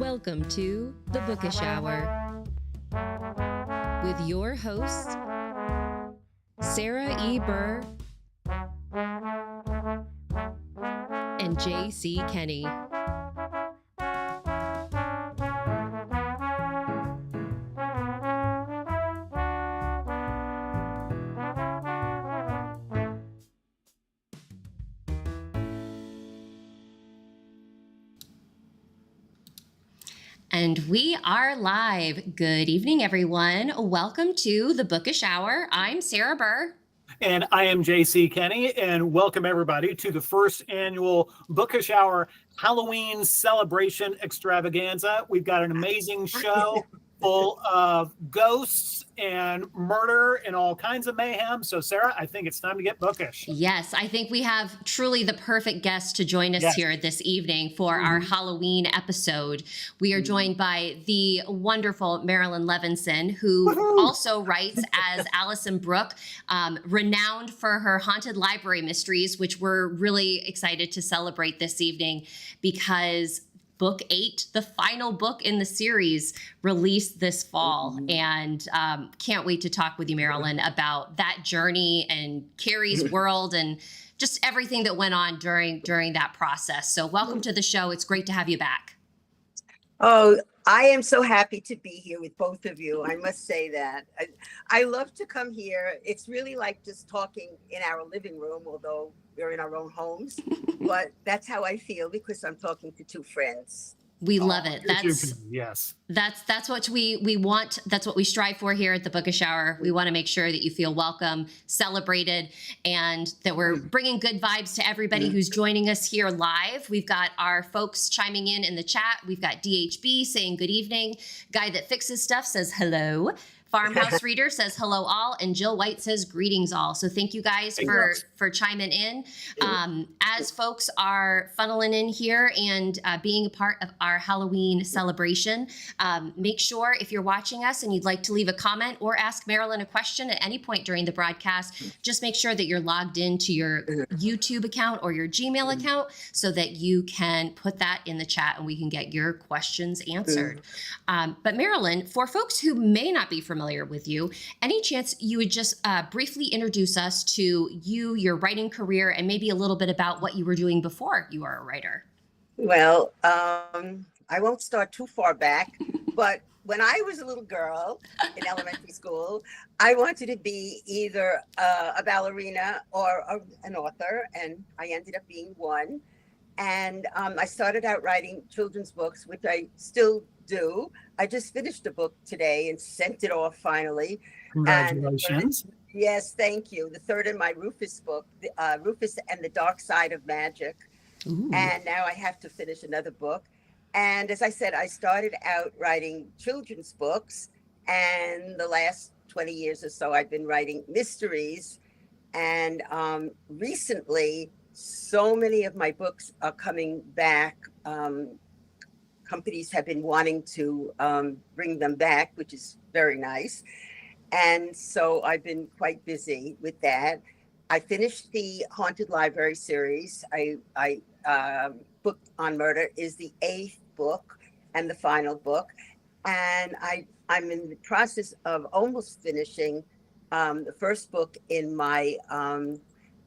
Welcome to the Bookish Hour with your hosts, Sarah E. Burr and J.C. Kenney. And we are live. Good evening, everyone. Welcome to the Bookish Hour. I'm Sarah Burr. And I am J.C. Kenney, and welcome everybody to the first annual Bookish Hour Halloween celebration extravaganza. We've got an amazing show full of ghosts and murder and all kinds of mayhem. So, Sarah, I think it's time to get bookish. Yes, I think we have truly the perfect guest to join us here this evening for our Halloween episode. We are joined by the wonderful Marilyn Levinson, who also writes as Allison Brook, renowned for her haunted library mysteries, which we're really excited to celebrate this evening because Book 8, the final book in the series, released this fall. And can't wait to talk with you, Marilyn, about that journey and Carrie's world and just everything that went on during that process. So welcome to the show. It's great to have you back. Oh, I am so happy to be here with both of you. I must say that. I love to come here. It's really like just talking in our living room, although we're in our own homes. But that's how I feel because I'm talking to two friends. We love it. Yes. That's what we want. That's what we strive for here at the Bookish Hour. We want to make sure that you feel welcome, celebrated, and that we're bringing good vibes to everybody who's joining us here live. We've got our folks chiming in the chat. We've got DHB saying good evening. Guy that fixes stuff says hello. Farmhouse Reader says hello all, and Jill White says greetings all. So thank you guys for chiming in. As folks are funneling in here and being a part of our Halloween celebration, make sure if you're watching us and you'd like to leave a comment or ask Marilyn a question at any point during the broadcast, just make sure that you're logged into your YouTube account or your Gmail account so that you can put that in the chat and we can get your questions answered. But Marilyn, for folks who may not be familiar with you, any chance you would just briefly introduce us to you, your writing career, and maybe a little bit about what you were doing before you were a writer? Well, I won't start too far back, but when I was a little girl in elementary school, I wanted to be either a ballerina or an author, and I ended up being one. And I started out writing children's books, which I still do. I just finished a book today and sent it off finally. Congratulations. Yes, thank you. The third in my Rufus book, Rufus and the Dark Side of Magic. Ooh. And now I have to finish another book. And as I said, I started out writing children's books. And the last 20 years or so, I've been writing mysteries. And recently, so many of my books are coming back. Companies have been wanting to bring them back, which is very nice. And so I've been quite busy with that. I finished the Haunted Library series. Book on Murder is the 8th book and the final book. And I'm in the process of almost finishing the first book in my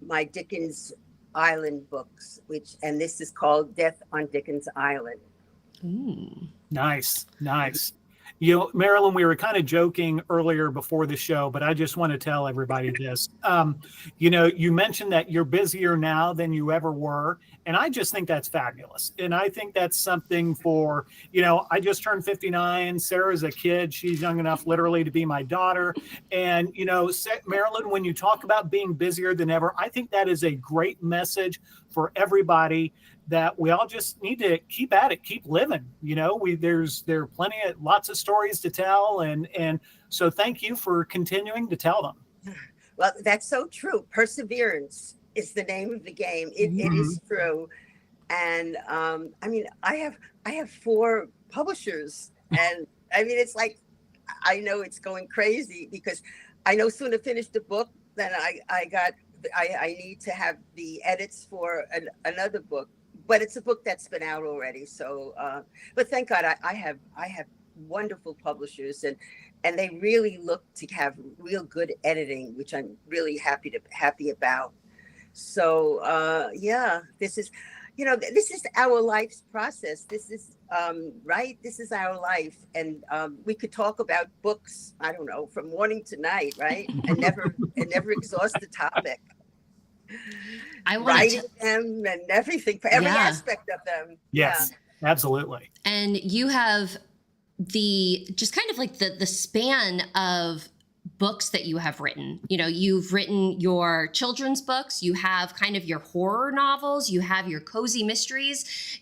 my Dickens Island books, and this is called Death on Dickens Island. Ooh. Nice. You know, Marilyn, we were kind of joking earlier before the show, but I just want to tell everybody this. You know, you mentioned that you're busier now than you ever were. And I just think that's fabulous. And I think that's something for, you know, I just turned 59. Sarah's a kid. She's young enough literally to be my daughter. And, you know, Marilyn, when you talk about being busier than ever, I think that is a great message for everybody that we all just need to keep at it, keep living. You know, there are lots of stories to tell. And so thank you for continuing to tell them. Well, that's so true. Perseverance is the name of the game. It is true. And I mean, I have 4 publishers, and I mean, it's like, I know it's going crazy because I no sooner finished the book than I need to have the edits for another book but it's a book that's been out already. So, but thank God I have wonderful publishers, and they really look to have real good editing, which I'm really happy about. So yeah, this is, this is our life's process. This is right. This is our life, and we could talk about books, I don't know, from morning to night, right? And never exhaust the topic. I want Writing them and everything, for every aspect of them. Yes, absolutely. And you have just kind of like the span of books that you have written. You've written your children's books, you have kind of your horror novels, you have your cozy mysteries.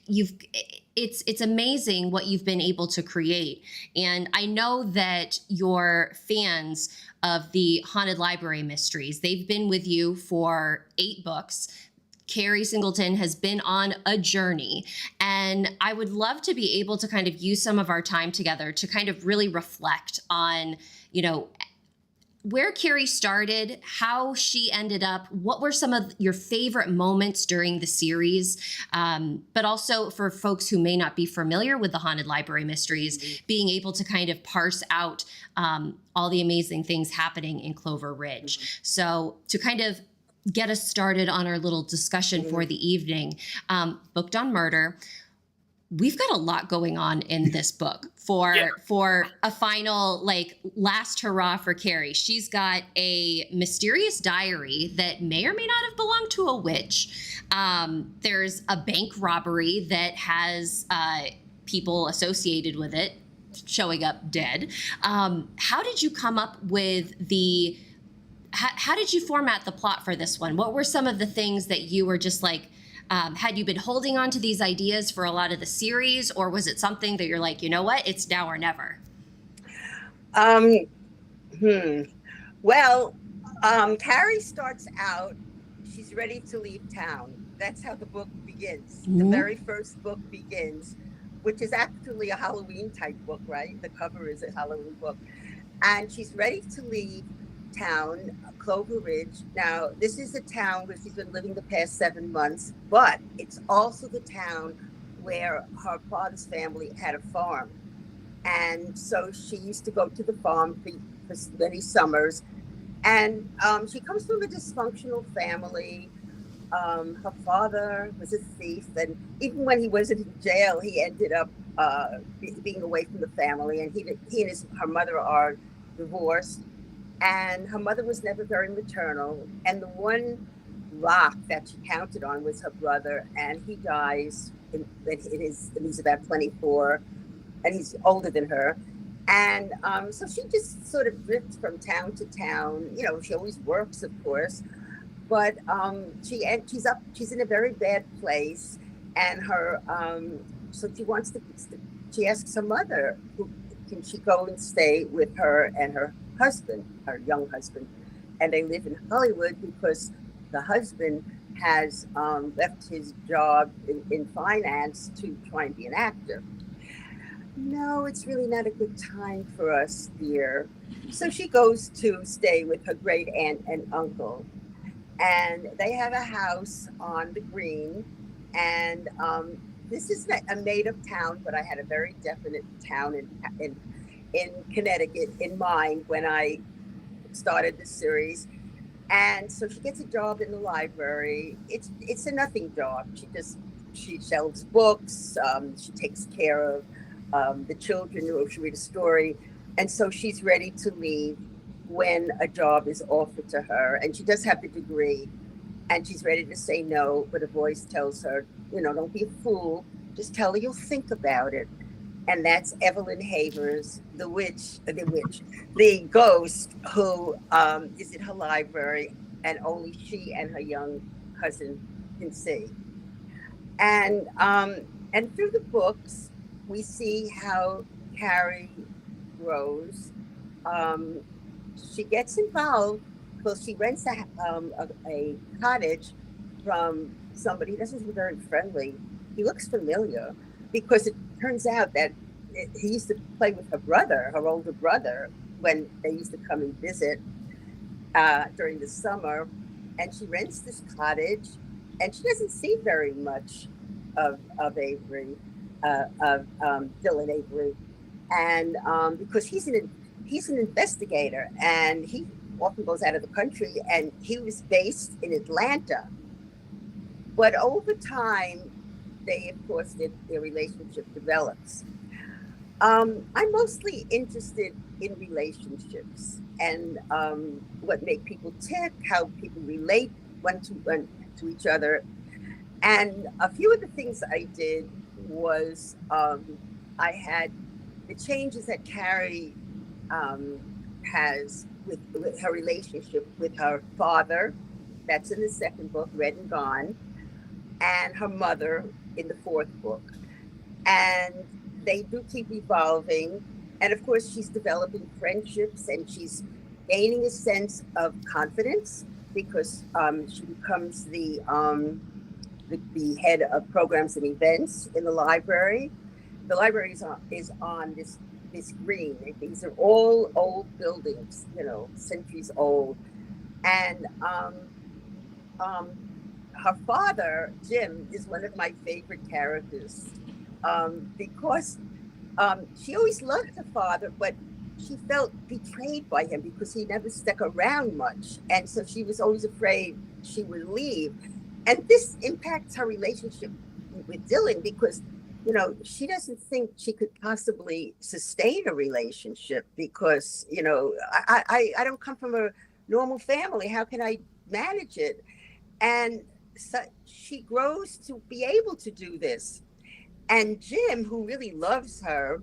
It's amazing what you've been able to create. And I know that your fans of the Haunted Library Mysteries, they've been with you for 8 books. Carrie Singleton has been on a journey, and I would love to be able to kind of use some of our time together to kind of really reflect on, where Carrie started, how she ended up, what were some of your favorite moments during the series, but also for folks who may not be familiar with the Haunted Library Mysteries, being able to kind of parse out all the amazing things happening in Clover Ridge. So to kind of get us started on our little discussion for the evening, Booked on Murder. We've got a lot going on in this book for a final, last hurrah for Carrie. She's got a mysterious diary that may or may not have belonged to a witch. There's a bank robbery that has people associated with it showing up dead. How did you come up with how did you format the plot for this one? What were some of the things that you were just like, had you been holding on to these ideas for a lot of the series, or was it something that you're like, you know what, it's now or never? Well, Carrie starts out, she's ready to leave town. That's how the book begins. The very first book begins, which is actually a Halloween type book, right? The cover is a Halloween book. And she's ready to leave town, Clover Ridge. Now, this is a town where she's been living the past 7 months, but it's also the town where her father's family had a farm. And so she used to go to the farm for many summers. And she comes from a dysfunctional family. Her father was a thief, and even when he wasn't in jail, he ended up being away from the family. And he and her mother are divorced. And her mother was never very maternal. And the one rock that she counted on was her brother. And he dies and he's about 24, and he's older than her. And so she just sort of drifts from town to town. She always works, of course, but she's in a very bad place. And so she asks her mother, can she go and stay with her and her husband, her young husband, and they live in Hollywood because the husband has left his job in finance to try and be an actor. No, it's really not a good time for us, dear. So she goes to stay with her great aunt and uncle, and they have a house on the green. And this is a made-up town, but I had a very definite town in Connecticut in mind when I started this series. And so she gets a job in the library. It's a nothing job. She shelves books. She takes care of the children who should read a story. And so she's ready to leave when a job is offered to her. And she does have the degree, and she's ready to say no, but a voice tells her, don't be a fool. Just tell her you'll think about it. And that's Evelyn Havers, the ghost who is in her library, and only she and her young cousin can see. And through the books, we see how Carrie grows. She gets involved because she rents a cottage from somebody who doesn't seem very friendly. He looks familiar, because it turns out that he used to play with her older brother, when they used to come and visit during the summer. And she rents this cottage, and she doesn't see very much of Avery, of Dylan Avery, and because he's an investigator, and he often goes out of the country, and he was based in Atlanta. But over time, of course, their relationship develops. I'm mostly interested in relationships and what make people tick, how people relate one to each other. And a few of the things I did was I had the changes that Carrie has with her relationship with her father. That's in the second book, Red and Gone, and her mother in the fourth book. And they do keep evolving. And of course, she's developing friendships, and she's gaining a sense of confidence because she becomes the head of programs and events in the library. The library is on this green. These are all old buildings, centuries old. And her father, Jim, is one of my favorite characters because she always loved her father, but she felt betrayed by him because he never stuck around much. And so she was always afraid she would leave. And this impacts her relationship with Dylan because, she doesn't think she could possibly sustain a relationship because, I don't come from a normal family. How can I manage it? And so she grows to be able to do this. And Jim, who really loves her,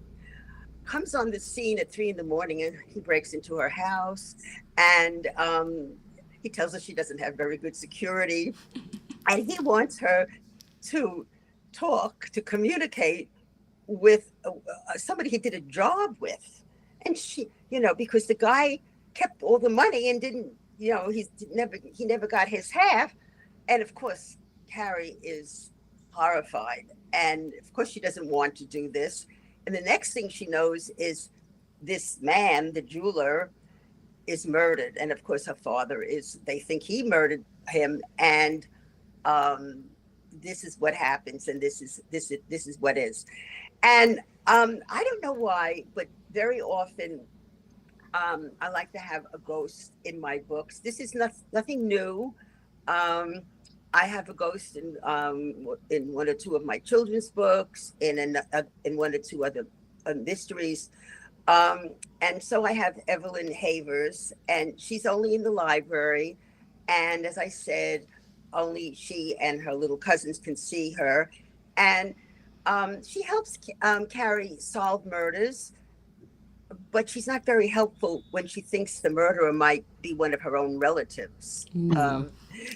comes on the scene at 3 a.m. and he breaks into her house, and he tells her she doesn't have very good security, and he wants her to communicate with somebody he did a job with. And she, because the guy kept all the money and didn't, he never got his half. And of course, Carrie is horrified. And of course, she doesn't want to do this. And the next thing she knows is this man, the jeweler, is murdered. And of course, her father they think he murdered him. And this is what happens. And this is what is. And I don't know why, but very often I like to have a ghost in my books. This is nothing new. I have a ghost in one or two of my children's books, in one or two other mysteries. And so I have Evelyn Havers, and she's only in the library. And as I said, only she and her little cousins can see her. And she helps Carrie solve murders, but she's not very helpful when she thinks the murderer might be one of her own relatives. Mm.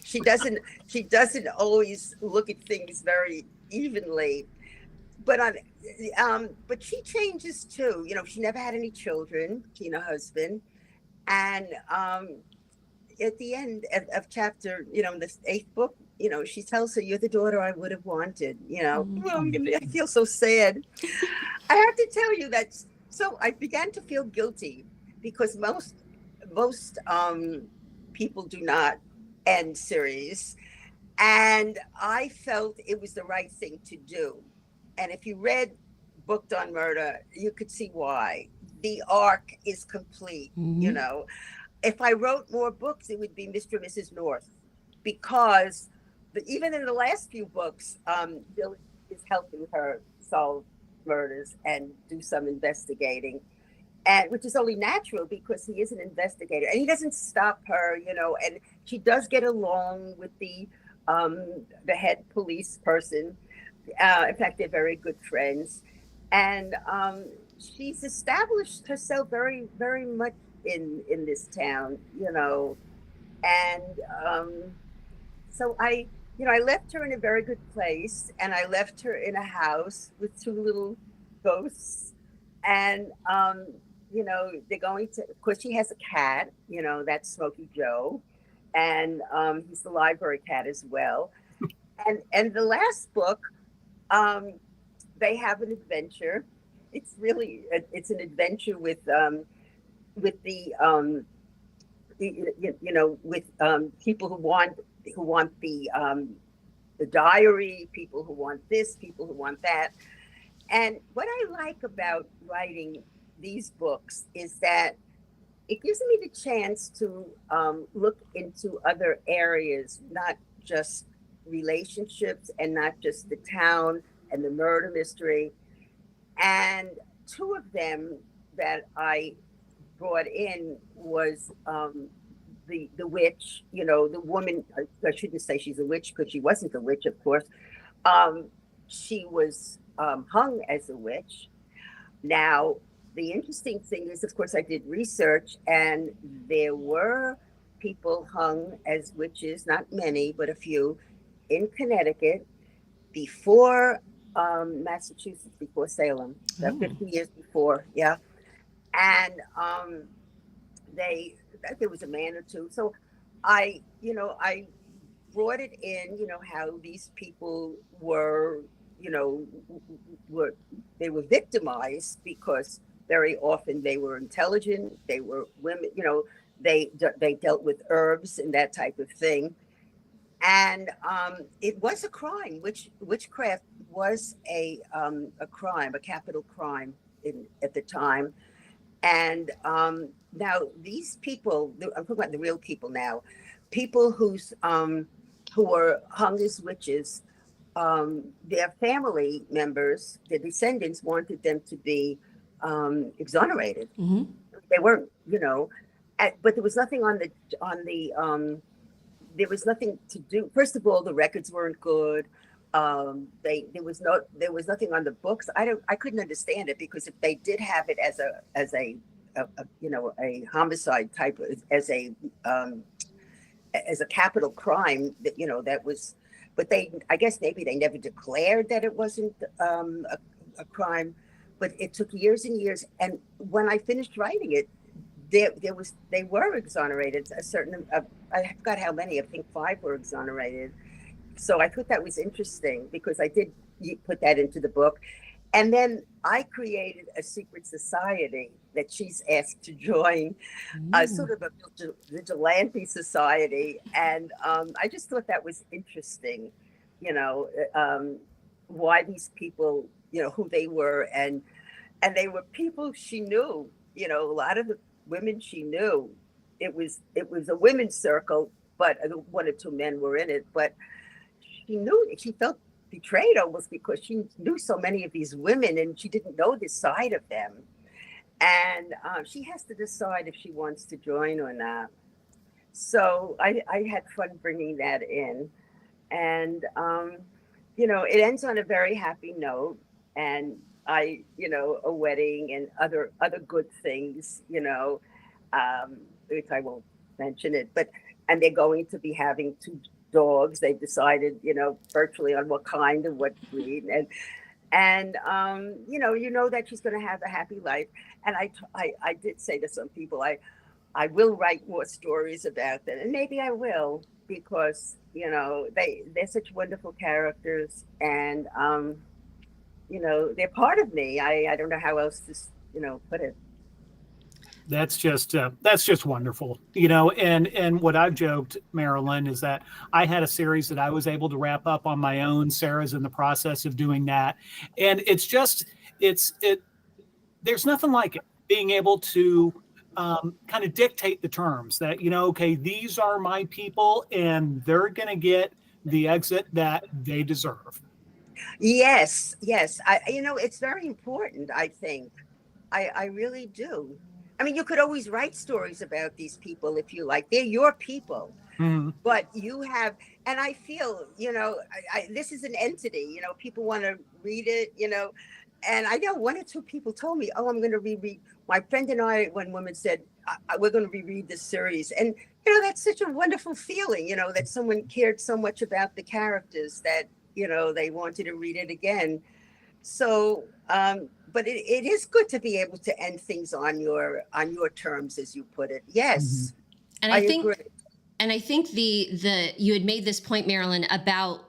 She doesn't always look at things very evenly, but she changes too. She never had any children, she and her husband, and at the end of chapter, in this 8th book, she tells her, "You're the daughter I would have wanted." Well, I feel so sad. I have to tell you that. So I began to feel guilty because most people do not end series, and I felt it was the right thing to do. And if you read Booked on Murder, you could see why. The arc is complete. Mm-hmm. If I wrote more books, it would be Mr. and Mrs. North, because even in the last few books, Bill is helping her solve murders and do some investigating, and which is only natural because he is an investigator, and he doesn't stop her, and she does get along with the head police person. In fact, they're very good friends, and she's established herself very, very much in this town, and so I left her in a very good place, and I left her in a house with 2 little ghosts, and they're going to, of course, she has a cat, that's Smokey Joe, and he's the library cat as well. And the last book, they have an adventure. It's really it's an adventure with the people who want the the diary, people who want this, people who want that. And what I like about writing these books is that it gives me the chance to look into other areas, not just relationships and not just the town and the murder mystery. And two of them that I brought in was the witch, the woman. I shouldn't say she's a witch because she wasn't a witch, of course. She was hung as a witch. Now, the interesting thing is, of course, I did research, and there were people hung as witches, not many, but a few, in Connecticut before Massachusetts, before Salem, 50 years before, yeah. And there was a man or two. So I brought it in, how these people were, they were victimized because very often they were intelligent, they were women, they dealt with herbs and that type of thing. And it was a crime. Witchcraft was a crime, a capital crime at the time. And now these people, I'm talking about the real people now, people who were hung as witches, their family members, their descendants wanted them to be exonerated. Mm-hmm. They weren't, but there was nothing there was nothing to do. First of all, the records weren't good. There was nothing on the books. I couldn't understand it, because if they did have it as a homicide type, as a capital crime, that was, but I guess maybe they never declared that it wasn't a crime. But it took years and years, and when I finished writing it, they were exonerated. I forgot how many. I think 5 were exonerated. So I thought that was interesting, because I did put that into the book. And then I created a secret society that she's asked to join, sort of a vigilante society. And I just thought that was interesting, why these people, who they were. And they were people she knew, a lot of the women she knew. It was a women's circle, but 1 or 2 men were in it. But she felt betrayed almost, because she knew so many of these women and she didn't know this side of them. And she has to decide if she wants to join or not. So I had fun bringing that in. And, it ends on a very happy note. And a wedding and other good things, which I won't mention it, and they're going to be having 2 dogs. They've decided, virtually on what kind and what breed. And that she's going to have a happy life. And I did say to some people, I will write more stories about them, and maybe I will, because, they're such wonderful characters, and, they're part of me. I don't know how else to, put it. That's just wonderful, and what I've joked, Marilyn, is that I had a series that I was able to wrap up on my own. Sarah's in the process of doing that. And there's nothing like it, being able to kind of dictate the terms that, okay, these are my people and they're going to get the exit that they deserve. Yes. It's very important, I think. I really do. I mean, you could always write stories about these people if you like. They're your people. Mm-hmm. But you have, and I feel, this is an entity, people want to read it, and I know 1 or 2 people told me, I'm going to reread. My friend and I, one woman said, we're going to reread this series. And, that's such a wonderful feeling, that someone cared so much about the characters that, they wanted to read it again. So, but it is good to be able to end things on your terms, as you put it. Yes. Mm-hmm. And I think, agree. And I think you had made this point, Marilyn, about,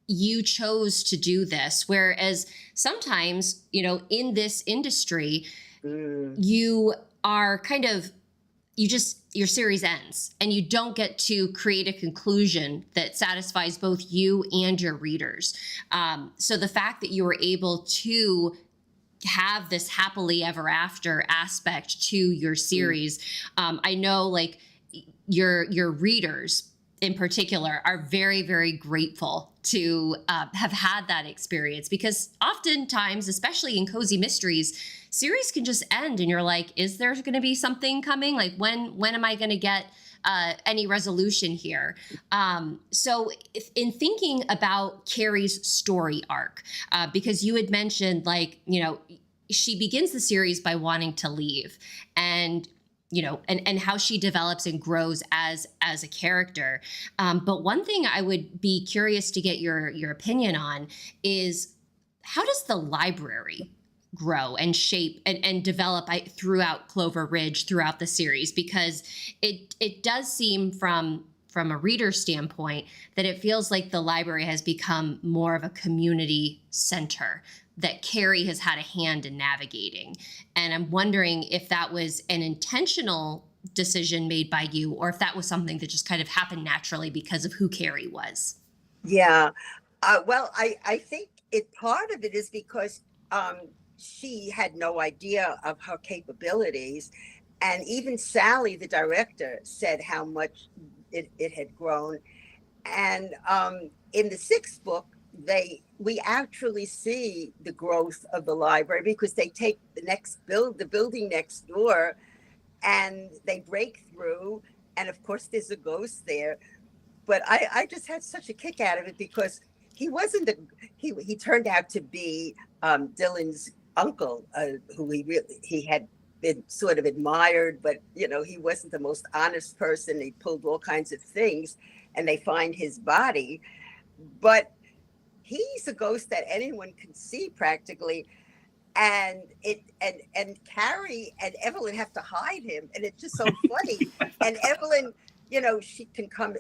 you chose to do this, whereas sometimes, in this industry, you are kind of your series ends and you don't get to create a conclusion that satisfies both you and your readers. So the fact that you were able to have this happily ever after aspect to your series, I know like your readers in particular are very, very grateful to have had that experience, because oftentimes, especially in cozy mysteries, series can just end and you're like, is there going to be something coming? Like when am I going to get any resolution here? So in thinking about Carrie's story arc, because you had mentioned like, she begins the series by wanting to leave, and and how she develops and grows as a character. But one thing I would be curious to get your opinion on is, how does the library grow and shape and develop throughout Clover Ridge, throughout the series? Because it does seem from a reader standpoint that it feels like the library has become more of a community center that Carrie has had a hand in navigating. And I'm wondering if that was an intentional decision made by you, or if that was something that just kind of happened naturally because of who Carrie was. Yeah. Well, I think part of it is because she had no idea of her capabilities. And even Sally, the director, said how much it had grown. And in the sixth book, we actually see the growth of the library, because they take the building next door, and they break through, and of course there's a ghost there. But I just had such a kick out of it, because he wasn't he turned out to be Dylan's uncle, who he had been sort of admired, but he wasn't the most honest person. He pulled all kinds of things, and they find his body, but he's a ghost that anyone can see practically. And Carrie and Evelyn have to hide him, and it's just so funny. And Evelyn, she comes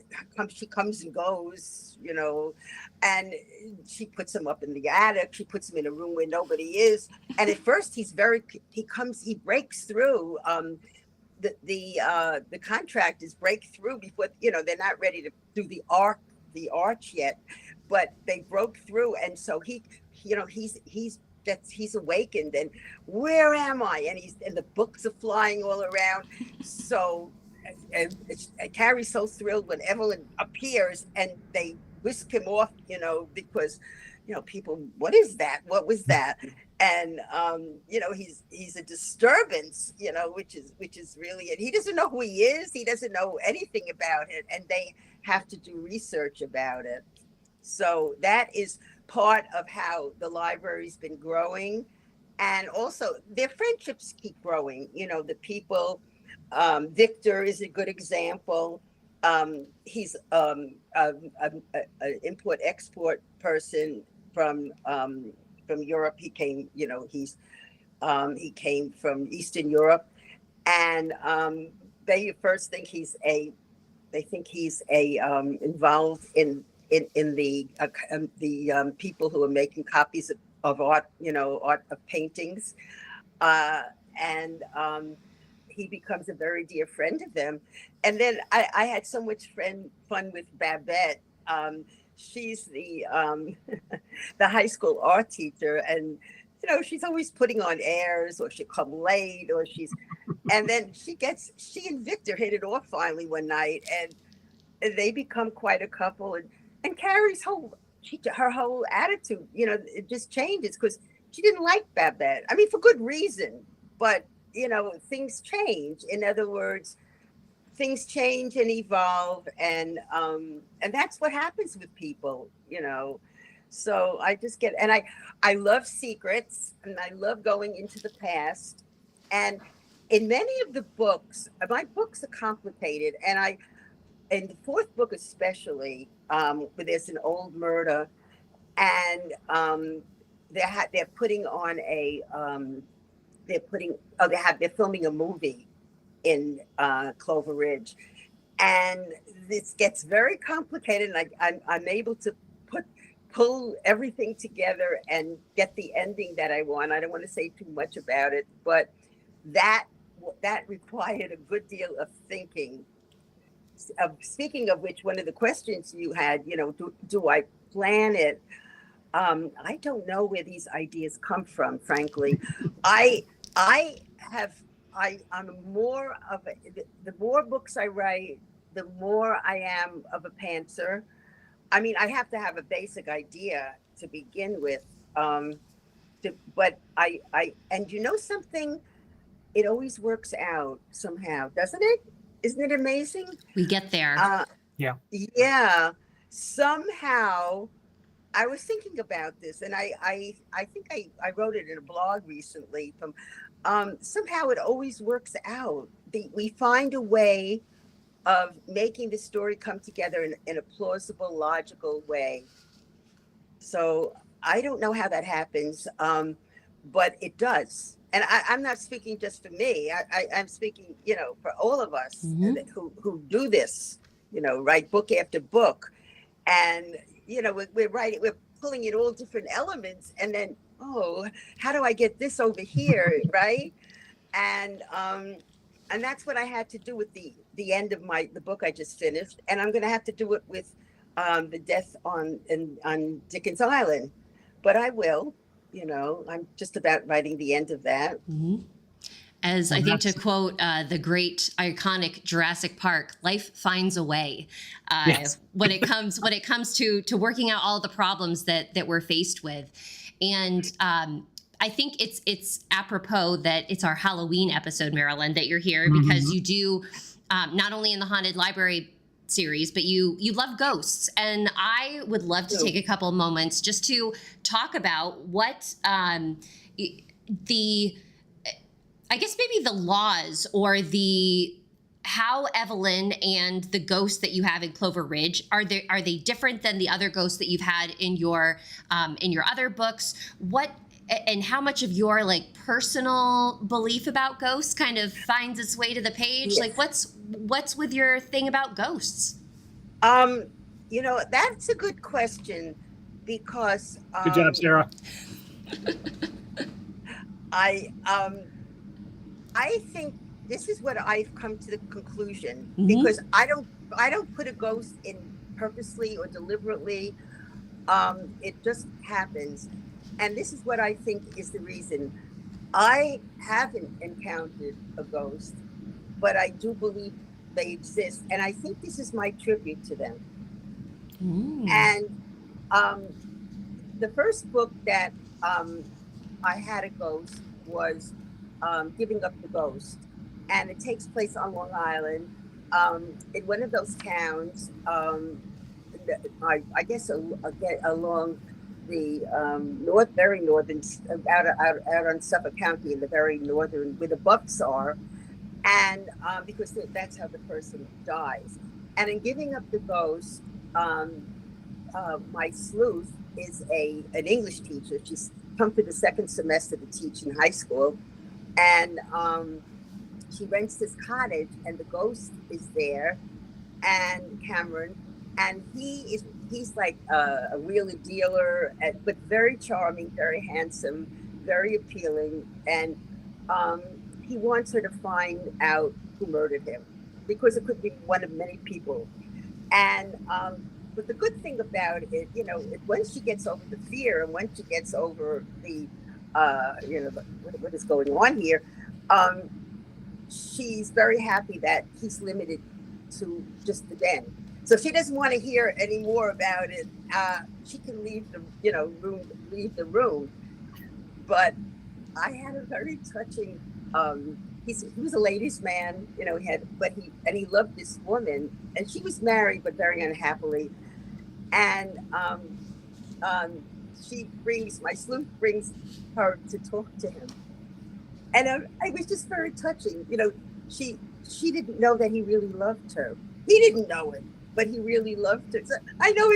and goes, and she puts him up in the attic. She puts him in a room where nobody is. And at first he breaks through. The contractors break through before, they're not ready to do the arch yet, but they broke through. And so he's awakened, and where am I? And the books are flying all around. So and Carrie's so thrilled when Evelyn appears, and they whisk him off, because people, what is that? What was that? And he's a disturbance, which is really it. He doesn't know who he is. He doesn't know anything about it, and they have to do research about it. So that is part of how the library's been growing. And also their friendships keep growing. The people, Victor is a good example. He's an import-export person from Europe. He came, he came from Eastern Europe, and they first think he's involved in the people who are making copies of art, art of paintings, and he becomes a very dear friend of them. And then I had so much fun with Babette. She's the the high school art teacher, and she's always putting on airs, or she'll come late, and then she and Victor hit it off finally one night, and they become quite a couple. And Carrie's her whole attitude, it just changes, because she didn't like Babette. I mean, for good reason, but things change. In other words, things change and evolve, and that's what happens with people, So I just I love secrets, and I love going into the past. And in many of the books, my books are complicated, and in the fourth book especially, where there's an old murder, and they're putting on they're filming a movie in Clover Ridge, and this gets very complicated, and I'm able to pull everything together and get the ending that I want. I don't want to say too much about it, but that that required a good deal of thinking. Speaking of which, one of the questions you had, do I plan it? I don't know where these ideas come from, frankly. I have, I'm more of the more books I write, the more I am of a pantser. I mean, I have to have a basic idea to begin with. But and you know something, it always works out somehow, doesn't it? Isn't it amazing? We get there. Yeah. Yeah. Somehow, I was thinking about this, and I think I wrote it in a blog recently. From somehow it always works out. We find a way of making the story come together in a plausible, logical way. So I don't know how that happens, but it does. And I'm not speaking just for me. I'm speaking, for all of us who do this, write book after book. And, we're pulling in all different elements. And then, how do I get this over here, right? And that's what I had to do with the end of the book I just finished. And I'm going to have to do it with the death on Dickens Island. But I will. I'm just about writing the end of that. As I think to quote the great iconic Jurassic Park, life finds a way. Yes. when it comes to working out all the problems that we're faced with. And I think it's apropos that it's our Halloween episode, Marilyn, that you're here because you do not only in the Haunted Library series, but you love ghosts. And I would love to take a couple of moments just to talk about what I guess maybe the laws or how Evelyn and the ghosts that you have in Clover Ridge are they different than the other ghosts that you've had in your other books? What and how much of your personal belief about ghosts kind of finds its way to the page? Like what's with your thing about ghosts? That's a good question because Good job, Sarah. I think this is what I've come to the conclusion because I don't put a ghost in purposely or deliberately. It just happens. And this is what I think is the reason. I haven't encountered a ghost, but I do believe they exist. And I think this is my tribute to them. And the first book that I had a ghost was Giving Up the Ghost. And it takes place on Long Island, in one of those towns, I guess along the very northern, out on Suffolk County in the very northern, where the Buffs are, and because that's how the person dies. And in Giving Up the Ghost, my sleuth is an English teacher. She's come to the second semester to teach in high school, and she rents this cottage, and the ghost is there, and Cameron, and he's like a wheeler dealer, but very charming, very handsome, very appealing, and he wants her to find out who murdered him, because it could be one of many people. And but the good thing about it, once she gets over the fear, and once she gets over the what is going on here, she's very happy that he's limited to just the den. So she doesn't want to hear any more about it. She can leave leave the room. But I had a very touching. He was a ladies' man, he loved this woman, and she was married but very unhappily. And my sleuth brings her to talk to him, and it was just very touching. She didn't know that he really loved her. He didn't know it, but he really loved her. So I know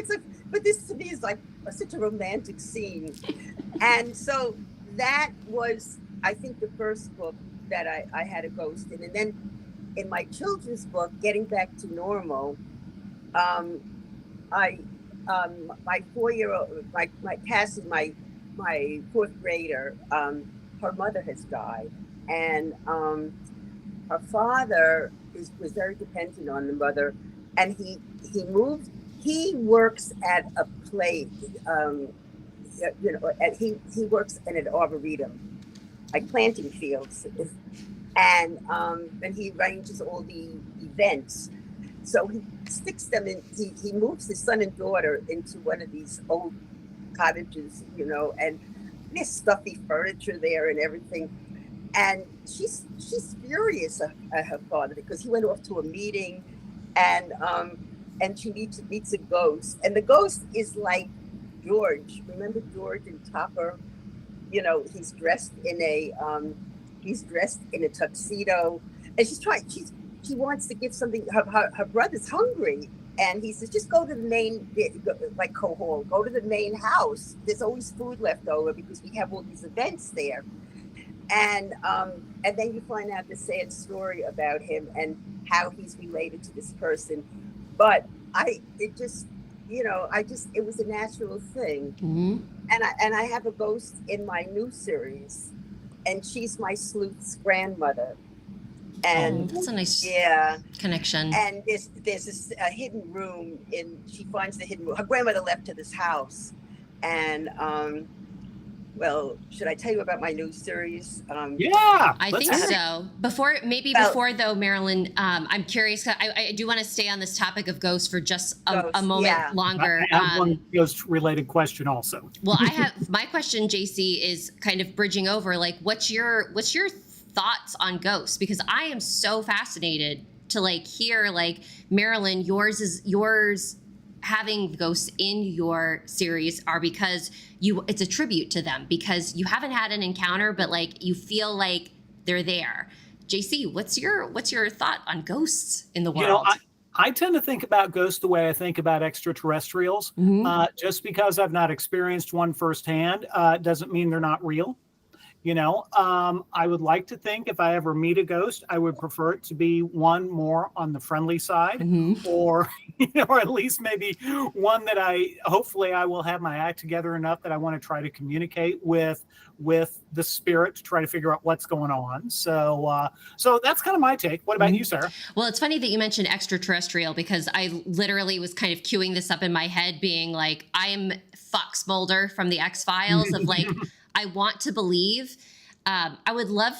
but this to me is like such a romantic scene. And so that was, I think, the first book that I had a ghost in. And then in my children's book, Getting Back to Normal, my 4-year-old, my Cassie, my fourth grader, her mother has died. And her father was very dependent on the mother, and he moved. He works at a place, and he works in an arboretum, like planting fields, and he arranges all the events. So he sticks them in. He moves his son and daughter into one of these old cottages, and there's stuffy furniture there and everything. And she's furious at her father because he went off to a meeting, and she meets a ghost, and the ghost is like George. Remember George and Topper? He's dressed in a tuxedo, and she wants to give something. Her brother's hungry, and he says, just go to the main, like Cohol, go to the main house. There's always food left over because we have all these events there. And then you find out the sad story about him and how he's related to this person. But it was a natural thing. Mm-hmm. And I have a ghost in my new series, and she's my sleuth's grandmother. And that's a nice connection. And there's a hidden room she finds the hidden room. Her grandmother left to this house, and well, should I tell you about my new series? I think so. Before though, Marilyn, I'm curious. I do want to stay on this topic of ghosts for just a moment longer. I have one ghost-related question also. Well, I have my question, JC, is kind of bridging over. Like, what's your thoughts on ghosts? Because I am so fascinated to hear Marilyn, yours having ghosts in your series are because it's a tribute to them because you haven't had an encounter, but you feel like they're there. JC, what's your thought on ghosts in the world? I tend to think about ghosts the way I think about extraterrestrials. Mm-hmm. Just because I've not experienced one firsthand doesn't mean they're not real. I would like to think if I ever meet a ghost, I would prefer it to be one more on the friendly side, mm-hmm. or at least maybe one that hopefully I will have my act together enough that I want to try to communicate with the spirit to try to figure out what's going on. So that's kind of my take. What about you, Sarah? Well, it's funny that you mentioned extraterrestrial because I literally was kind of queuing this up in my head being like, I am Fox Mulder from the X-Files of I want to believe. I would love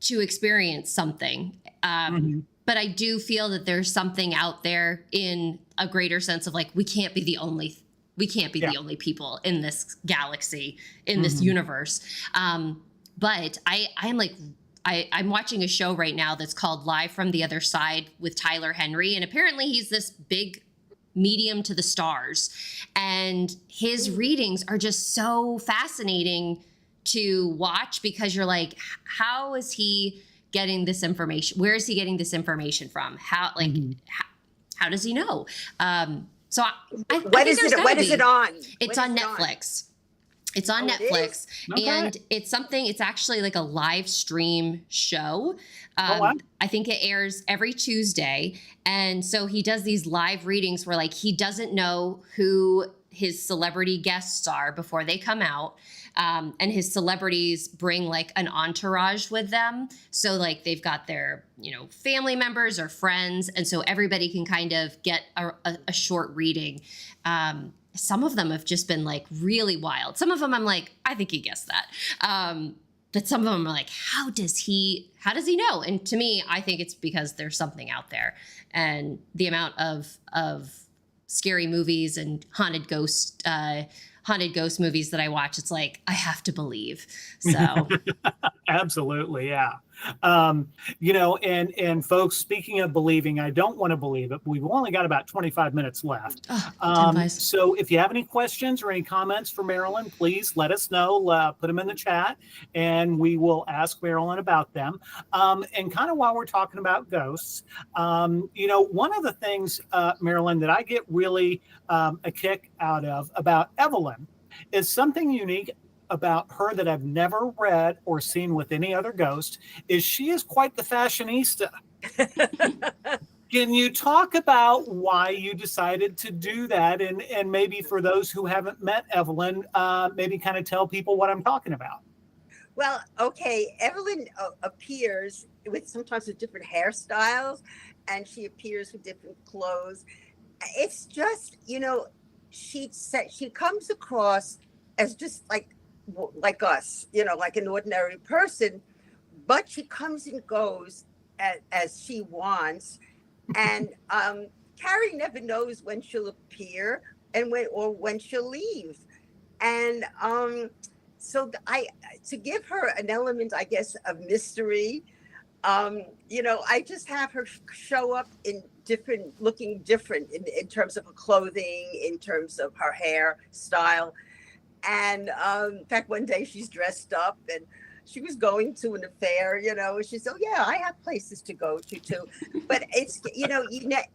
to experience something. Mm-hmm. But I do feel that there's something out there in a greater sense of we can't be the only the only people in this galaxy, in this universe. But I'm watching a show right now that's called Live from the Other Side with Tyler Henry. And apparently he's this big medium to the stars, and his readings are just so fascinating to watch because you're like, how is he getting this information? Where is he getting this information from? How how does he know? So when is it on? It's on Netflix. It's on Netflix, and it's actually like a live stream show. Wow. I think it airs every Tuesday. And so he does these live readings where he doesn't know who his celebrity guests are before they come out. And his celebrities bring an entourage with them. So they've got their, family members or friends. And so everybody can kind of get a short reading. Some of them have just been really wild. Some of them I'm like, I think he guessed that. But some of them are like, how does he know? And to me, I think it's because there's something out there. And the amount of scary movies and haunted ghost movies that I watch, it's I have to believe. So absolutely. Yeah. And folks, speaking of believing, I don't want to believe it. We've only got about 25 minutes left. So if you have any questions or any comments for Marilyn, please let us know, put them in the chat, and we will ask Marilyn about them. And kind of while we're talking about ghosts, one of the things, Marilyn, that I get really a kick out of about Evelyn is something unique about her that I've never read or seen with any other ghost is she is quite the fashionista. Can you talk about why you decided to do that? And maybe for those who haven't met Evelyn, maybe kind of tell people what I'm talking about. Well, okay, Evelyn appears with sometimes with different hairstyles, and she appears with different clothes. It's just, she comes across as just like us, like an ordinary person, but she comes and goes as she wants, and Carrie never knows when she'll appear and when she'll leave, and so I to give her an element, I guess, of mystery. I just have her show up in looking different in terms of her clothing, in terms of her hair style. And in fact, one day she's dressed up and she was going to an affair, she said, oh yeah, I have places to go to too. But it's,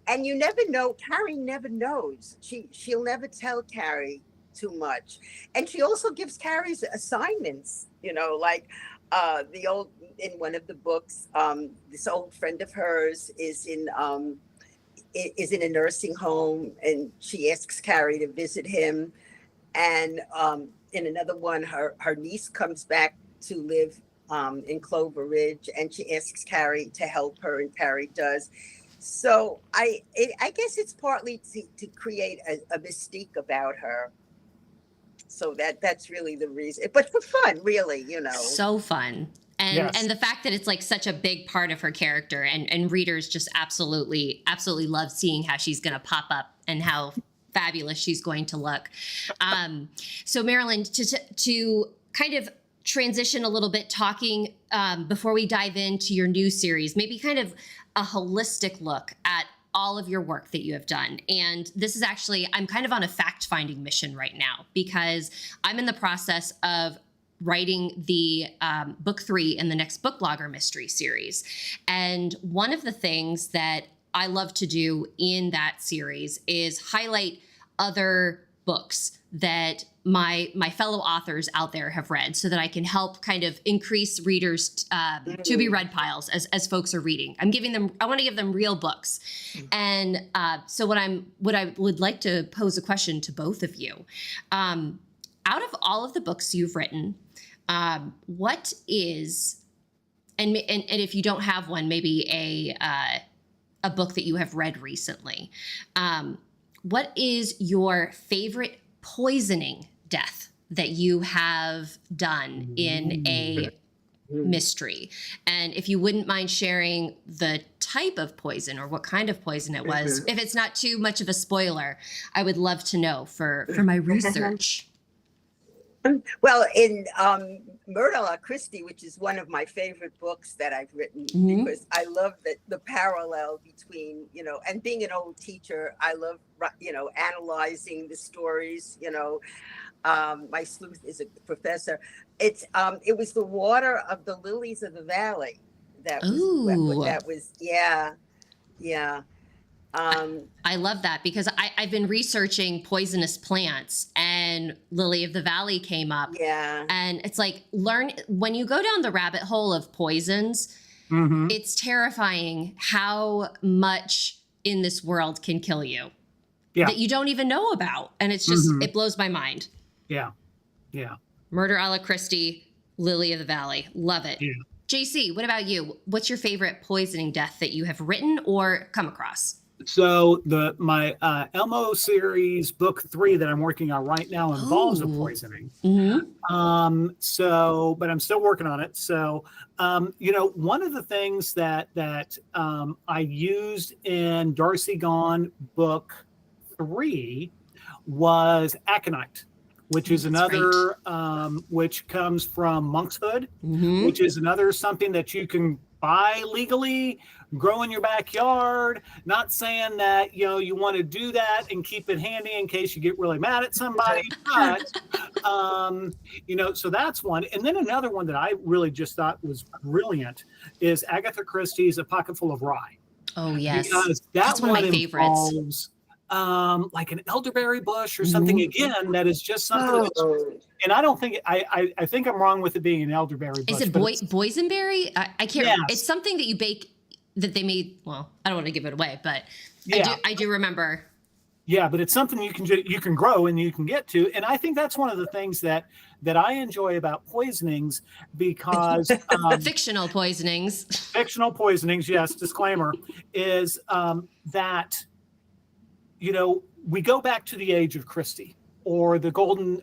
and you never know, Carrie never knows. She'll never tell Carrie too much. And she also gives Carrie's assignments, like in one of the books, this old friend of hers is in a nursing home, and she asks Carrie to visit him. And in another one, her niece comes back to live in Clover Ridge, and she asks Carrie to help her, and Carrie does. So I guess it's partly to create a mystique about her. So that's really the reason, but for fun, really, So fun. And Yes. and the fact that it's like such a big part of her character, and readers just absolutely love seeing how she's going to pop up and how fabulous she's going to look. So Marilyn, to kind of transition a little bit, talking before we dive into your new series, maybe kind of a holistic look at all of your work that you have done. And this is actually, I'm kind of on a fact-finding mission right now, because I'm in the process of writing the book 3 in the next Book Blogger mystery series. And one of the things that I love to do in that series is highlight other books that my fellow authors out there have read, so that I can help kind of increase readers to be read piles as folks are reading. I want to give them real books. And so what I would like to pose a question to both of you. Out of all of the books you've written, what is, and if you don't have one, maybe a book that you have read recently, what is your favorite poisoning death that you have done in a mystery? And if you wouldn't mind sharing the type of poison or what kind of poison it was, if it's not too much of a spoiler, I would love to know for my research. Well, in Murder Christie, which is one of my favorite books that I've written, because I love the parallel between, and being an old teacher, I love, analyzing the stories, my sleuth is a professor. It was the water of the lilies of the valley. That was, yeah. I love that, because I've been researching poisonous plants, and Lily of the Valley came up. Yeah. And it's like, when you go down the rabbit hole of poisons, it's terrifying how much in this world can kill you that you don't even know about. And it's just, it blows my mind. Yeah. Murder a la Christie, Lily of the Valley. Love it. Yeah. JC, what about you? What's your favorite poisoning death that you have written or come across? So my Elmo series book 3 that I'm working on right now involves a poisoning. But I'm still working on it. So, one of the things that I used in Darcy Gone book 3 was aconite, which is another, which comes from monkshood, which is another something that you can buy legally, grow in your backyard. Not saying that, you want to do that and keep it handy in case you get really mad at somebody, but, so that's one. And then another one that I really just thought was brilliant is Agatha Christie's A Pocket Full of Rye. Oh, yes. Because that's one of my favorites. Like an elderberry bush or something, again, that is just something. And I don't think, I think I'm wrong with it being an elderberry bush. Is it boysenberry? I can't. Yes. It's something that you bake, that they made. Well, I don't want to give it away, but I do remember. Yeah, but it's something you can grow and you can get to, and I think that's one of the things that I enjoy about poisonings, because Fictional poisonings. fictional poisonings, yes, disclaimer, is that we go back to the age of Christie, or the golden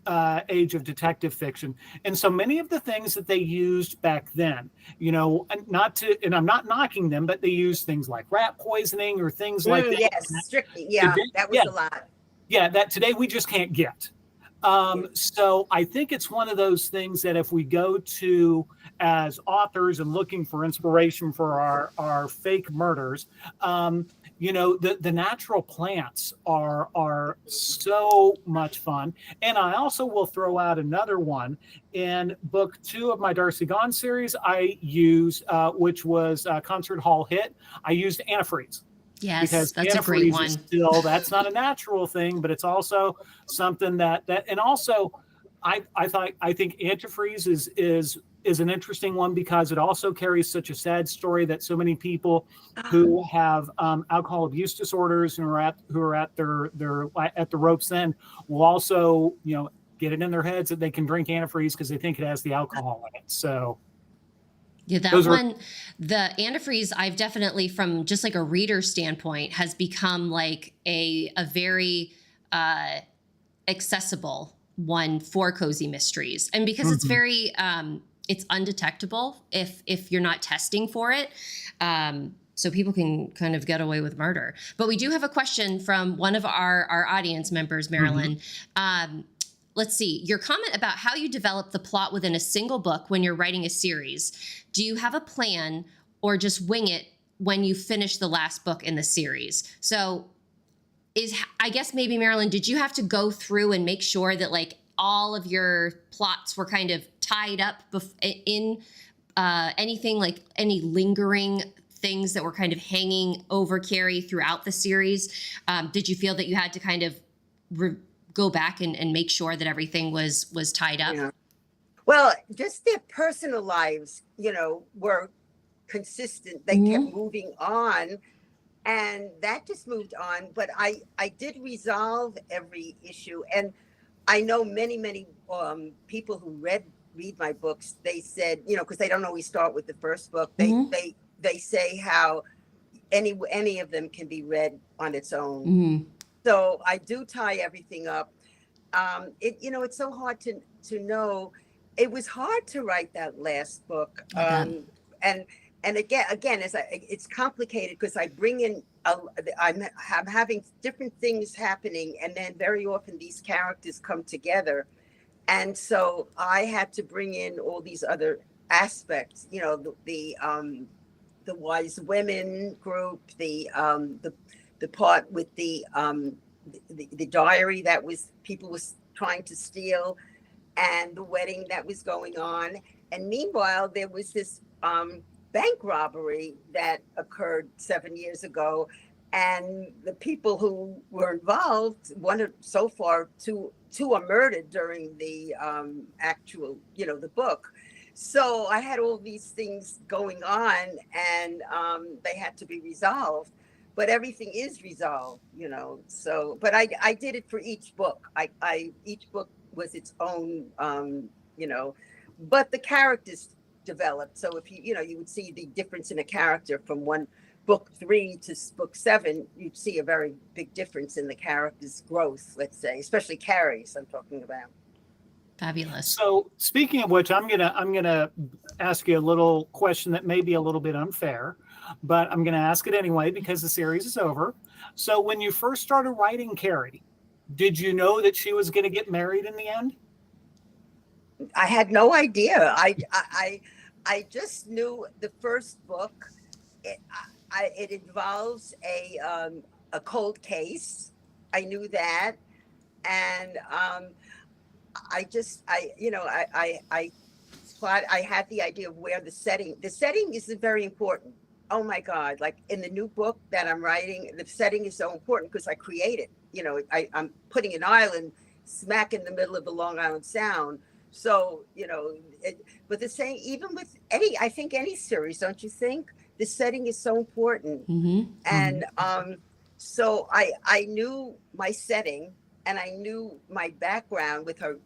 age of detective fiction, and so many of the things that they used back then, and I'm not knocking them, but they used things like rat poisoning or things like that. Yes, strictly. Yeah, that was a lot. Yeah, that today we just can't get. So I think it's one of those things that if we go to, as authors, and looking for inspiration for our fake murders, the natural plants are so much fun. And I also will throw out another one. In book 2 of my Darcy Gone series, I use, which was Concert Hall Hit, I used antifreeze. Yes, Because that's a great one. That's not a natural thing, but it's also something that and also I think antifreeze is an interesting one, because it also carries such a sad story that so many people who have alcohol abuse disorders and who are at the ropes end will also get it in their heads that they can drink antifreeze because they think it has the alcohol in it. So. Yeah, the antifreeze, I've definitely, from just like a reader standpoint, has become like a very accessible one for cozy mysteries. And because it's very, it's undetectable if you're not testing for it. So people can kind of get away with murder. But we do have a question from one of our audience members, Marilyn. Let's see, your comment about how you develop the plot within a single book when you're writing a series. Do you have a plan or just wing it when you finish the last book in the series? So I guess maybe, Marilyn, did you have to go through and make sure that like all of your plots were kind of tied up in anything, like any lingering things that were kind of hanging over Carrie throughout the series? Did you feel that you had to kind of go back and make sure that everything was tied up? Yeah. Well, just their personal lives, were consistent. They kept moving on, and that just moved on. But I did resolve every issue, and I know many people who read my books. They said, because they don't always start with the first book. They say how any of them can be read on its own. So I do tie everything up. It's so hard to know. It was hard to write that last book. And again, it's complicated because I bring in, I'm having different things happening, and then very often these characters come together. And so I had to bring in all these other aspects, the wise women group, the part with the diary that people was trying to steal, and the wedding that was going on. And meanwhile, there was this bank robbery that occurred 7 years ago, and the people who were involved, so far two are murdered during the actual, the book. So I had all these things going on, and they had to be resolved. But everything is resolved, So, but I did it for each book. Each book was its own, But the characters developed. So if you would see the difference in a character from book 3 to book 7. You'd see a very big difference in the character's growth. Let's say, especially Carrie's. I'm talking about. Fabulous. So speaking of which, I'm gonna ask you a little question that may be a little bit unfair, but I'm gonna ask it anyway because the series is over. So when you first started writing Carrie, did you know that she was gonna get married in the end? I had no idea. I just knew the first book. It involves a cold case. I knew that, and I had the idea of where the setting is very important. Oh my God. Like in the new book that I'm writing, the setting is so important because I create it. I'm putting an island smack in the middle of the Long Island Sound. So, but the same, even with any series, don't you think? The setting is so important. And So I knew my setting, and I knew my background with her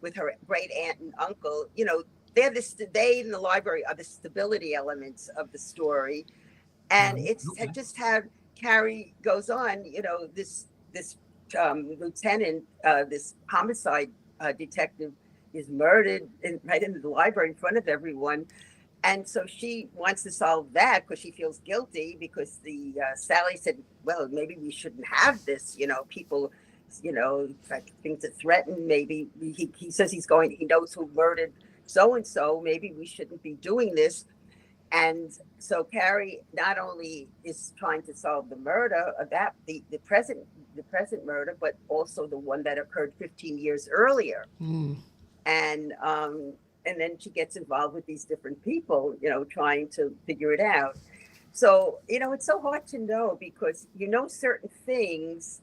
great aunt and uncle. You know, they in the library are the stability elements of the story, and it's Okay. just how Carrie goes on. You know, this lieutenant, this homicide detective, is murdered right in the library in front of everyone. And so she wants to solve that because she feels guilty because the Sally said, well, maybe we shouldn't have this. You know, people, you know, like things that threaten. Maybe he says he knows who murdered so and so. Maybe we shouldn't be doing this. And so Carrie not only is trying to solve the murder of that the present murder, but also the one that occurred 15 years earlier. Mm. And then she gets involved with these different people, you know, trying to figure it out. So, you know, it's so hard to know because you know certain things,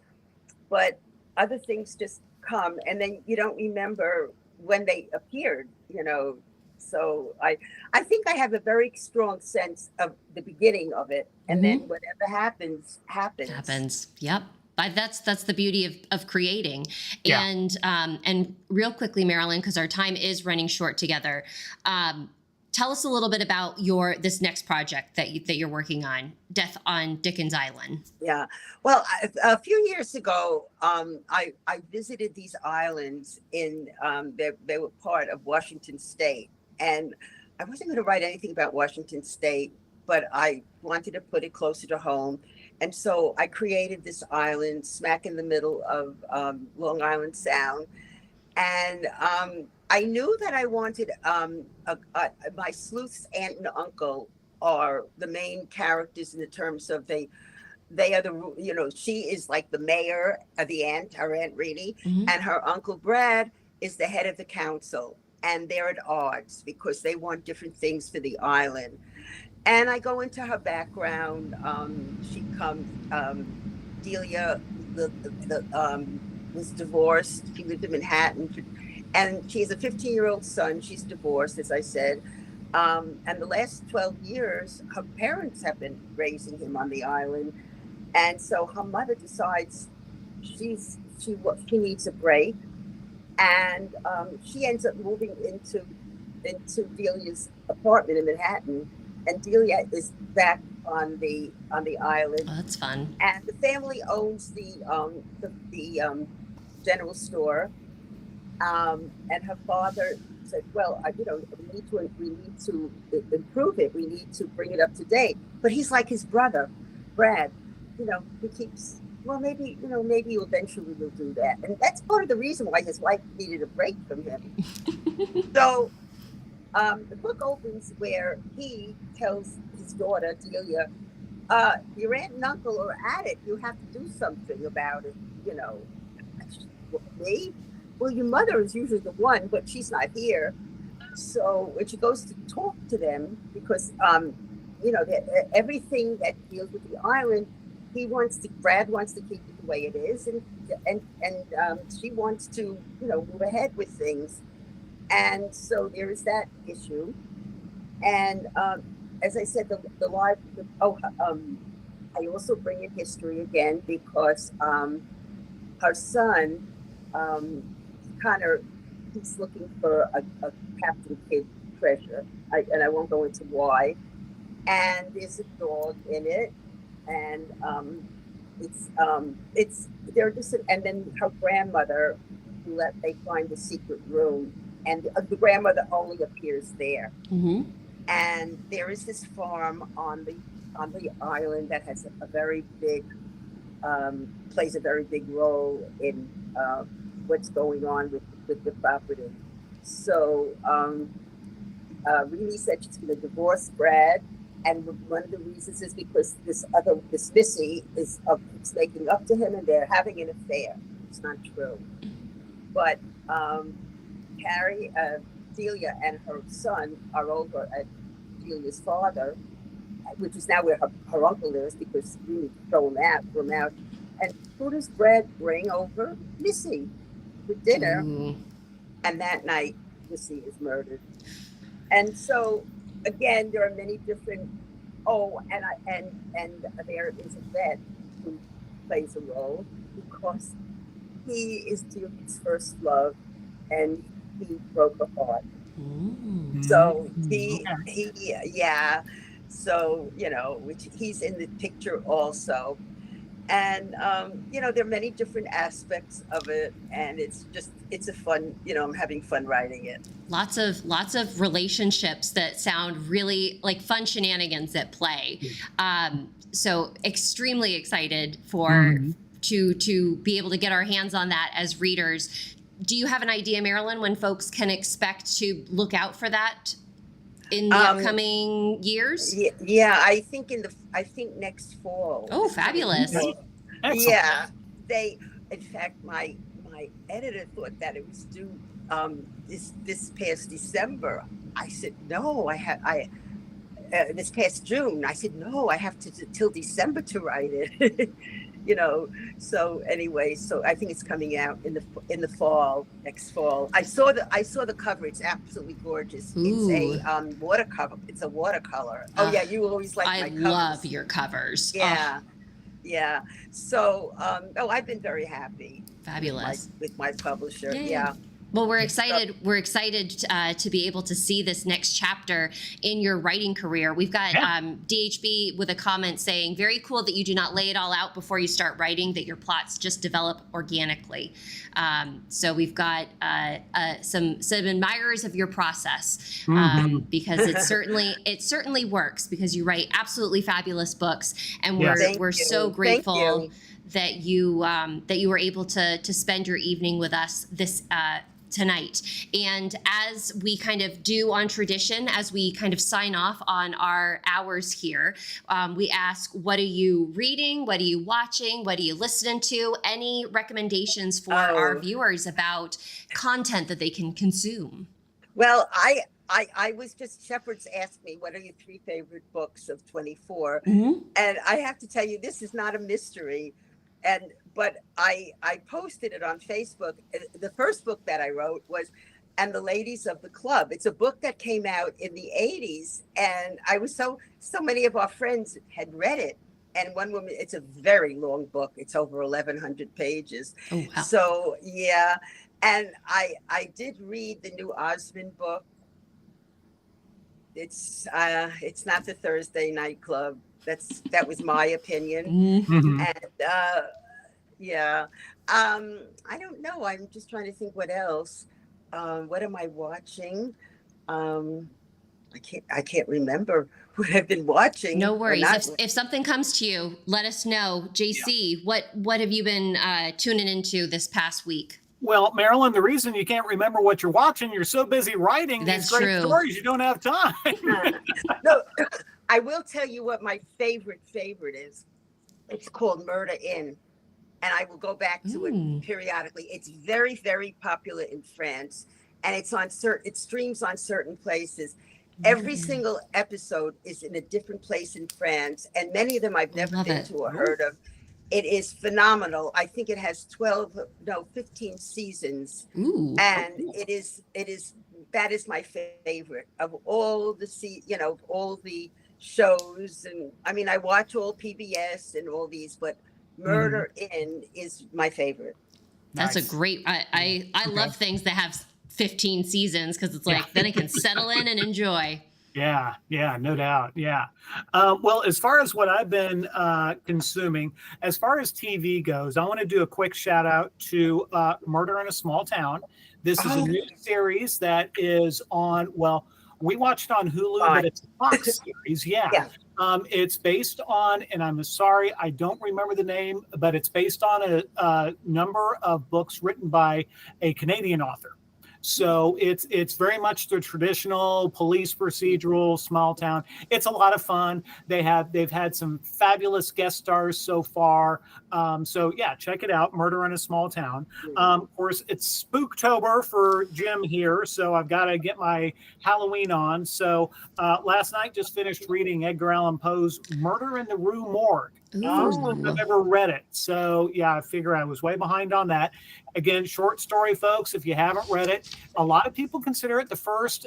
but other things just come and then you don't remember when they appeared, you know. So I think I have a very strong sense of the beginning of it, and then whatever happens. Yep. But that's the beauty of creating. Yeah. And real quickly, Marilyn, because our time is running short together. Tell us a little bit about this next project that you're working on, Death on Dickens Island. Yeah. Well, a few years ago, I visited these islands they were part of Washington State, and I wasn't going to write anything about Washington State, but I wanted to put it closer to home. And so I created this island smack in the middle of Long Island Sound. And I knew that I wanted my sleuth's aunt and uncle are the main characters in the terms of they are the, you know, she is like the mayor of her Aunt Reedy, and her Uncle Brad is the head of the council. And they're at odds because they want different things for the island. And I go into her background. She comes, Delia, was divorced. She lived in Manhattan. And she has a 15-year-old son. She's divorced, as I said. And the last 12 years, her parents have been raising him on the island. And so her mother decides she needs a break. And she ends up moving into Delia's apartment in Manhattan. And Delia is back on the island. Oh, that's fun. And the family owns the general store. And her father said, "Well, you know, we need to improve it. We need to bring it up to date." But he's like his brother, Brad. You know, he keeps. Well, maybe eventually we'll do that, and that's part of the reason why his wife needed a break from him. So. The book opens where he tells his daughter, Delia, your aunt and uncle are at it. You have to do something about it. You know, me? Well, your mother is usually the one, but she's not here. So when she goes to talk to them, because, you know, everything that deals with the island, Brad wants to keep it the way it is. And she wants to, you know, move ahead with things. And so there is that issue. And as I said, I also bring in history again because her son he's looking for a Captain Kidd treasure. And I won't go into why. And there's a dog in it. And and then her grandmother, they find a secret room. And the grandmother only appears there. And there is this farm on the island that has a very big, plays a very big role in what's going on with the property. So Reedy said she's going to divorce Brad, and one of the reasons is because this Missy is making up to him, and they're having an affair. It's not true, but. Delia and her son are over at Delia's father, which is now where her uncle is, because we need to throw him out. And who does Brad bring over? Missy for dinner. And that night, Missy is murdered. And so, again, there are many different. And there is a vet who plays a role because he is Deirdre's first love, and he broke her heart. So yeah. So, which he's in the picture also. And, there are many different aspects of it. And it's a fun, I'm having fun writing it. Lots of relationships that sound really like fun shenanigans at play. So extremely excited to be able to get our hands on that as readers. Do you have an idea, Marilyn, when folks can expect to look out for that in the upcoming years? Yeah, I think next fall. Oh, fabulous. Yeah, in fact, my editor thought that it was due this past December. I said, no, this past June. I said, no, I have to till December to write it. So anyway, so I think it's coming out in the fall, next fall. I saw the cover. It's absolutely gorgeous. Ooh. It's a watercolor. It's a watercolor. Oh yeah, you always like my covers. I love your covers. Yeah. Yeah. So I've been very happy. Fabulous. With my publisher. Yay. Yeah. Well, we're excited. We're excited to be able to see this next chapter in your writing career. We've got DHB with a comment saying, "Very cool that you do not lay it all out before you start writing. That your plots just develop organically." So we've got some admirers of your process because it certainly works because you write absolutely fabulous books, and we're so grateful that you were able to spend your evening with us this tonight. And as we kind of do on tradition, as we kind of sign off on our hours here, we ask, what are you reading? What are you watching? What are you listening to? Any recommendations for our viewers about content that they can consume? Well, I was just, Shepard's asked me, what are your 3 favorite books of 24? And I have to tell you, this is not a mystery. But I posted it on Facebook. The first book that I wrote was "And the Ladies of the Club." It's a book that came out in the 80s, and I was so many of our friends had read it. And one woman, it's a very long book. It's over 1,100 pages. Oh, wow. So yeah, and I did read the new Osmond book. It's not the Thursday Night Club. That was my opinion. And yeah, I don't know. I'm just trying to think what else. What am I watching? I can't remember what I've been watching. No worries. If something comes to you, let us know. JC, what have you been tuning into this past week? Well, Marilyn, the reason you can't remember what you're watching, you're so busy writing these great stories, you don't have time. No, I will tell you what my favorite is. It's called Murder In, and I will go back to it periodically. It's very, very popular in France, and it streams on certain places. Every single episode is in a different place in France, and many of them I've never been to or heard of. It is phenomenal. I think it has 15 seasons. Ooh. And it is that is my favorite of all the all the shows. And I mean, I watch all PBS and all these, but Murder In is my favorite. That's a great, I love things that have 15 seasons because it's like, then I can settle in and enjoy. Yeah, no doubt. Yeah. Well, as far as what I've been consuming, as far as TV goes, I want to do a quick shout out to Murder in a Small Town. This is a new series that is on, we watched on Hulu, but it's a Fox series. Yeah. It's based on, and I'm sorry, I don't remember the name, but it's based on a number of books written by a Canadian author. So it's very much the traditional police procedural small town. It's a lot of fun. They've had some fabulous guest stars so far. So yeah, check it out. Murder in a Small Town. Of course, it's Spooktober for Jim here, so I've got to get my Halloween on. So last night just finished reading Edgar Allan Poe's Murder in the Rue Morgue. First time I've ever read it. So yeah, I figure I was way behind on that. Again, short story, folks, if you haven't read it. A lot of people consider it the first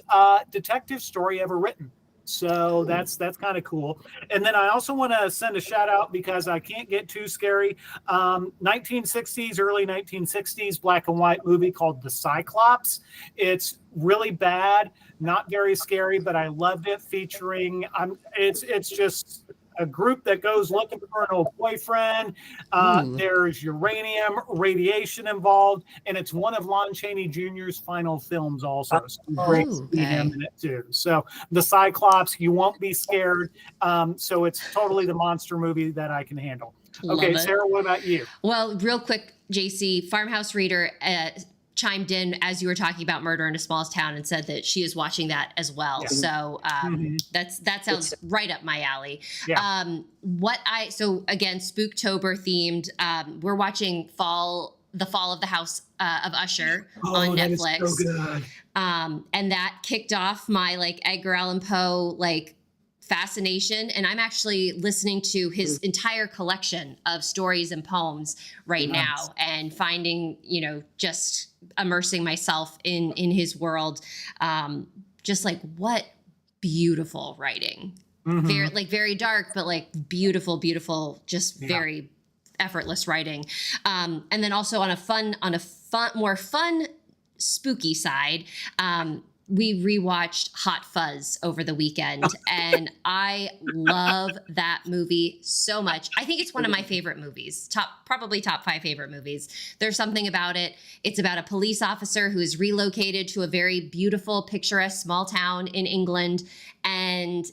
detective story ever written. So that's kind of cool. And then I also want to send a shout out, because I can't get too scary. 1960s, early 1960s black and white movie called The Cyclops. It's really bad, not very scary, but I loved it. Featuring it's just a group that goes looking for an old boyfriend. There's uranium, radiation involved, and it's one of Lon Chaney Jr.'s final films also. So great to see him in it too. So The Cyclops, you won't be scared. So it's totally the monster movie that I can handle. Okay, Sarah, what about you? Well, real quick, JC, Farmhouse Reader chimed in as you were talking about Murder in a Small Town and said that she is watching that as well. Yeah. So that sounds right up my alley. Yeah. So again, Spooktober themed. We're watching The Fall of the House of Usher on Netflix. That is so good. And that kicked off my Edgar Allan Poe fascination, and I'm actually listening to his entire collection of stories and poems right now, and finding, just immersing myself in his world. Just what beautiful writing. Very dark, but beautiful, just very effortless writing. And then also on a more fun, spooky side, we rewatched Hot Fuzz over the weekend, and I love that movie so much. I think it's one of my favorite movies, probably top 5 favorite movies. There's something about it. It's about a police officer who is relocated to a very beautiful, picturesque small town in England, and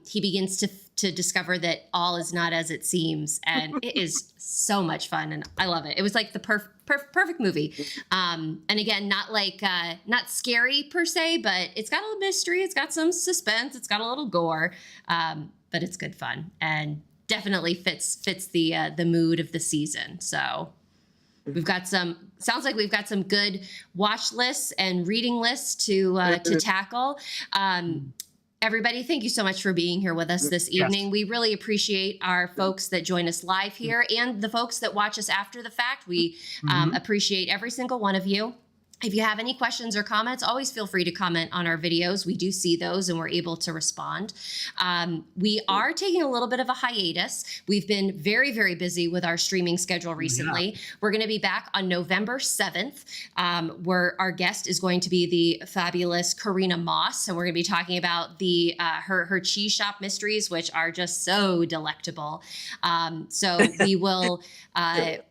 he begins to discover that all is not as it seems, and it is so much fun, and I love it. It was the perfect movie. And again, not scary per se, but it's got a mystery, it's got some suspense, it's got a little gore, but it's good fun and definitely fits the mood of the season. So sounds like we've got some good watch lists and reading lists to tackle. Everybody, thank you so much for being here with us this evening. We really appreciate our folks that join us live here and the folks that watch us after the fact. We appreciate every single one of you. If you have any questions or comments, always feel free to comment on our videos. We do see those and we're able to respond. We are taking a little bit of a hiatus. We've been very, very busy with our streaming schedule recently. Yeah. We're going to be back on November 7th, where our guest is going to be the fabulous Karina Moss. And we're going to be talking about her cheese shop mysteries, which are just so delectable. So we will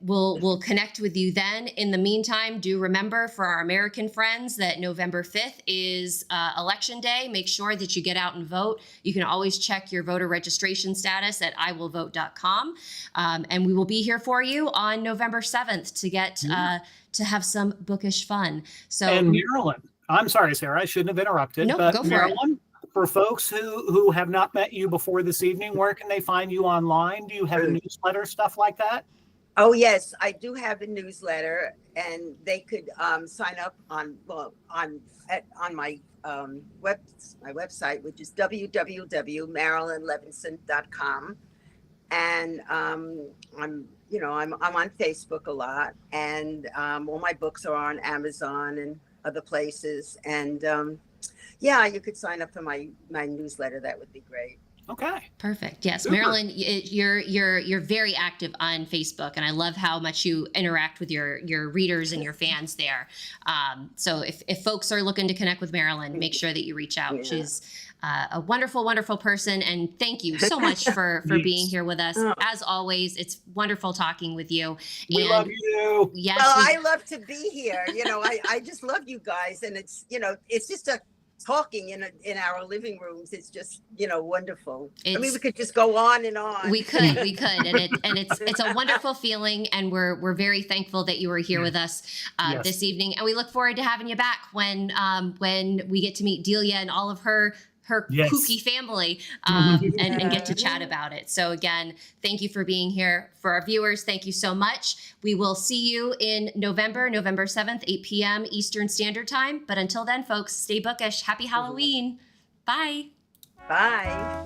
we'll connect with you then. In the meantime, do remember for our American friends that November 5th is election day. Make sure that you get out and vote. You can always check your voter registration status at iwillvote.com. And we will be here for you on November 7th to get to have some bookish fun. So, and Marilyn, I'm sorry, Sarah, I shouldn't have interrupted. No, but go for Marilyn, for folks who have not met you before this evening, where can they find you online? Do you have a newsletter, stuff like that? Oh yes, I do have a newsletter, and they could sign up on my website, which is www.marilynlevinson.com, and I'm on Facebook a lot, and all my books are on Amazon and other places, and you could sign up for my newsletter. That would be great. Okay. Perfect. Yes. Super. Marilyn, you're very active on Facebook, and I love how much you interact with your readers and your fans there. So if folks are looking to connect with Marilyn, make sure that you reach out. Yeah. She's a wonderful, wonderful person. And thank you so much for being here with us. As always, it's wonderful talking with you. We love you. Yes. Well, I love to be here. I just love you guys. And it's just talking in our living rooms. It's just wonderful. We could just go on and on. We could, and it's a wonderful feeling, and we're very thankful that you were here with us this evening, and we look forward to having you back when we get to meet Delia and all of her kooky family and get to chat about it. So again, thank you for being here. For our viewers, thank you so much. We will see you in November 7th, 8 p.m. Eastern Standard Time. But until then, folks, stay bookish. Happy Halloween. Bye. Bye.